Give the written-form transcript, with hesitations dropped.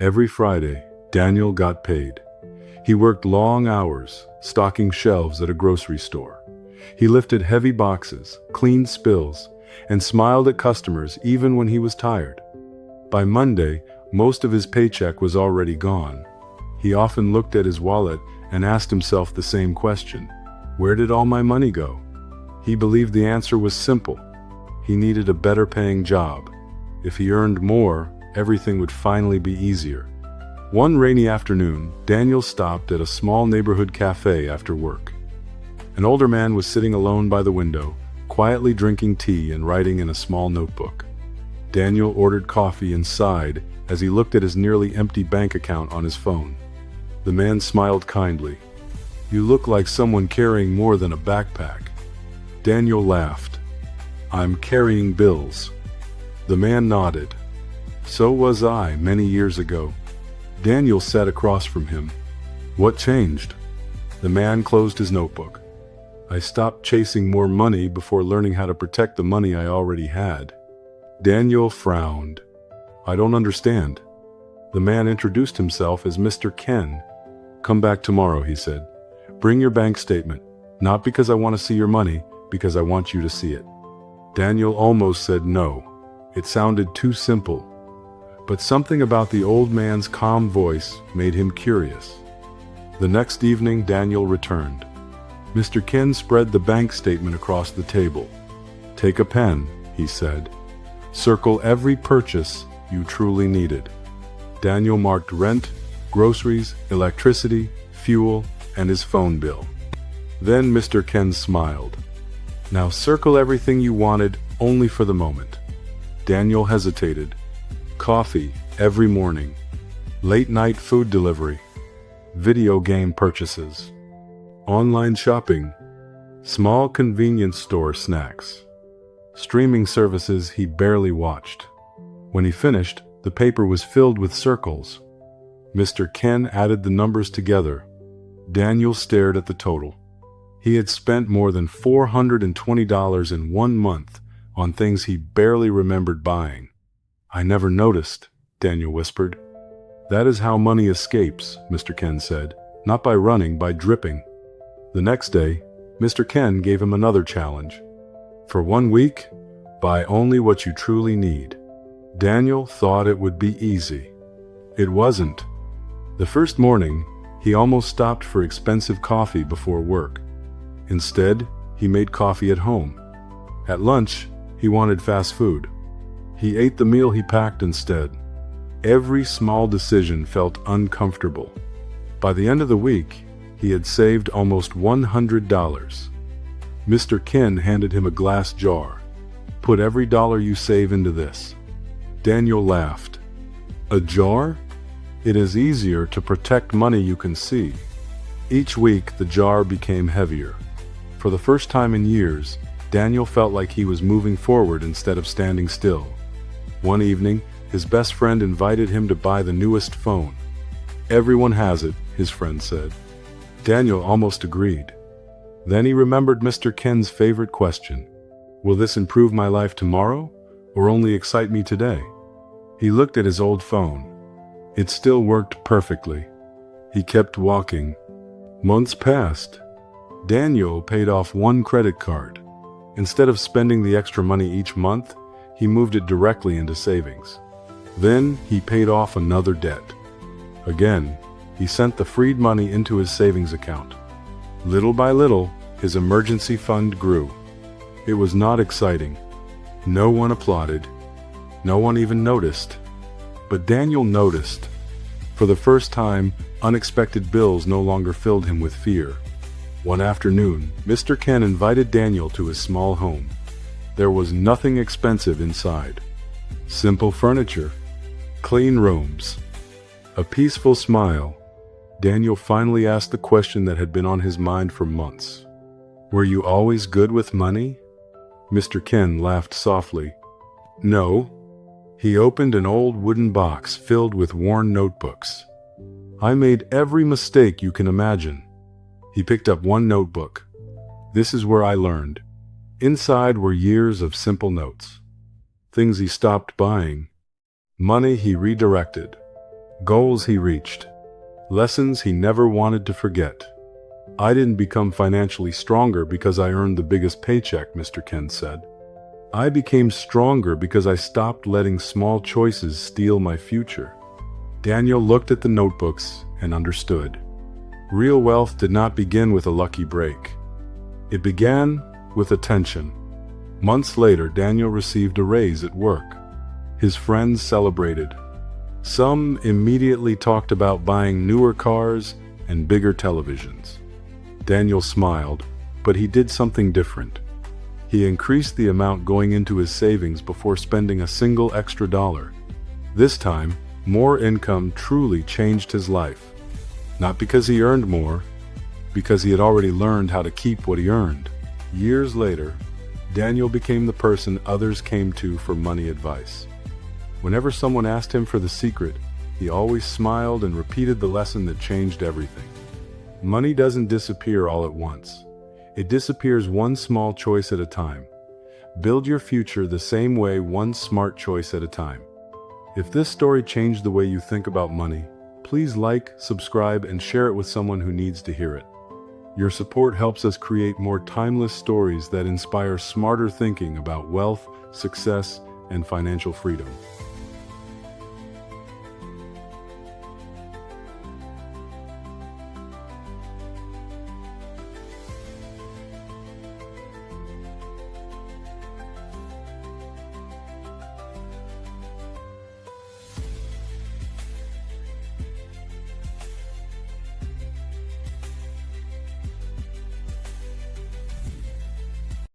Every Friday, Daniel got paid. He worked long hours, stocking shelves at a grocery store. He lifted heavy boxes, cleaned spills, and smiled at customers even when he was tired. By Monday, most of his paycheck was already gone. He often looked at his wallet and asked himself the same question: where did all my money go? He believed the answer was simple. He needed a better paying job. If he earned more, everything would finally be easier. One rainy afternoon, Daniel stopped at a small neighborhood cafe after work. An older man was sitting alone by the window, quietly drinking tea and writing in a small notebook. Daniel ordered coffee and sighed as he looked at his nearly empty bank account on his phone. The man smiled kindly. "You look like someone carrying more than a backpack." Daniel laughed. "I'm carrying bills." The man nodded. "So was I many years ago." Daniel sat across from him. "What changed?" The man closed his notebook. "I stopped chasing more money before learning how to protect the money I already had." Daniel frowned. "I don't understand." The man introduced himself as Mr. Ken. "Come back tomorrow," he said. "Bring your bank statement. Not because I want to see your money, because I want you to see it." Daniel almost said no. It sounded too simple. But something about the old man's calm voice made him curious. The next evening, Daniel returned. Mr. Ken spread the bank statement across the table. "Take a pen," he said. "Circle every purchase you truly needed." Daniel marked rent, groceries, electricity, fuel, and his phone bill. Then Mr. Ken smiled. "Now circle everything you wanted only for the moment." Daniel hesitated. Coffee every morning, late night food delivery, video game purchases, online shopping, small convenience store snacks, streaming services he barely watched. When he finished, the paper was filled with circles. Mr. Ken added the numbers together. Daniel stared at the total. He had spent more than $420 in 1 month on things he barely remembered buying. "I never noticed," Daniel whispered. "That is how money escapes," Mr. Ken said. "Not by running, by dripping." The next day, Mr. Ken gave him another challenge. "For 1 week, buy only what you truly need." Daniel thought it would be easy. It wasn't. The first morning, he almost stopped for expensive coffee before work. Instead, he made coffee at home. At lunch, he wanted fast food. He ate the meal he packed instead. Every small decision felt uncomfortable. By the end of the week, he had saved almost $100. Mr. Ken handed him a glass jar. "Put every dollar you save into this." Daniel laughed. "A jar? It is easier to protect money you can see." Each week, the jar became heavier. For the first time in years, Daniel felt like he was moving forward instead of standing still. One evening, his best friend invited him to buy the newest phone. "Everyone has it," his friend said. Daniel almost agreed. Then he remembered Mr. Ken's favorite question: "Will this improve my life tomorrow, or only excite me today?" He looked at his old phone. It still worked perfectly. He kept walking. Months passed. Daniel paid off 1 credit card. Instead of spending the extra money each month, he moved it directly into savings. Then he paid off another debt. Again, he sent the freed money into his savings account. Little by little, his emergency fund grew. It was not exciting. No one applauded. No one even noticed. But Daniel noticed. For the first time, unexpected bills no longer filled him with fear. One afternoon, Mr. Ken invited Daniel to his small home. There was nothing expensive inside. Simple furniture, clean rooms, a peaceful smile. Daniel finally asked the question that had been on his mind for months. "Were you always good with money?" Mr. Ken laughed softly. "No." He opened an old wooden box filled with worn notebooks. "I made every mistake you can imagine." He picked up one notebook. "This is where I learned." Inside were years of simple notes. Things he stopped buying. Money he redirected. Goals he reached. Lessons he never wanted to forget. I didn't become financially stronger because I earned the biggest paycheck, Mr. Ken said. I became stronger because I stopped letting small choices steal my future. Daniel looked at the notebooks and understood. Real wealth did not begin with a lucky break. It began with attention. Months later, Daniel received a raise at work. His friends celebrated. Some immediately talked about buying newer cars and bigger televisions. Daniel smiled, but he did something different. He increased the amount going into his savings before spending a single extra dollar. This time, more income truly changed his life. Not because he earned more, because he had already learned how to keep what he earned. Years later, Daniel became the person others came to for money advice. Whenever someone asked him for the secret, he always smiled and repeated the lesson that changed everything. Money doesn't disappear all at once. It disappears one small choice at a time. Build your future the same way, one smart choice at a time. If this story changed the way you think about money, please like, subscribe, and share it with someone who needs to hear it. Your support helps us create more timeless stories that inspire smarter thinking about wealth, success, and financial freedom.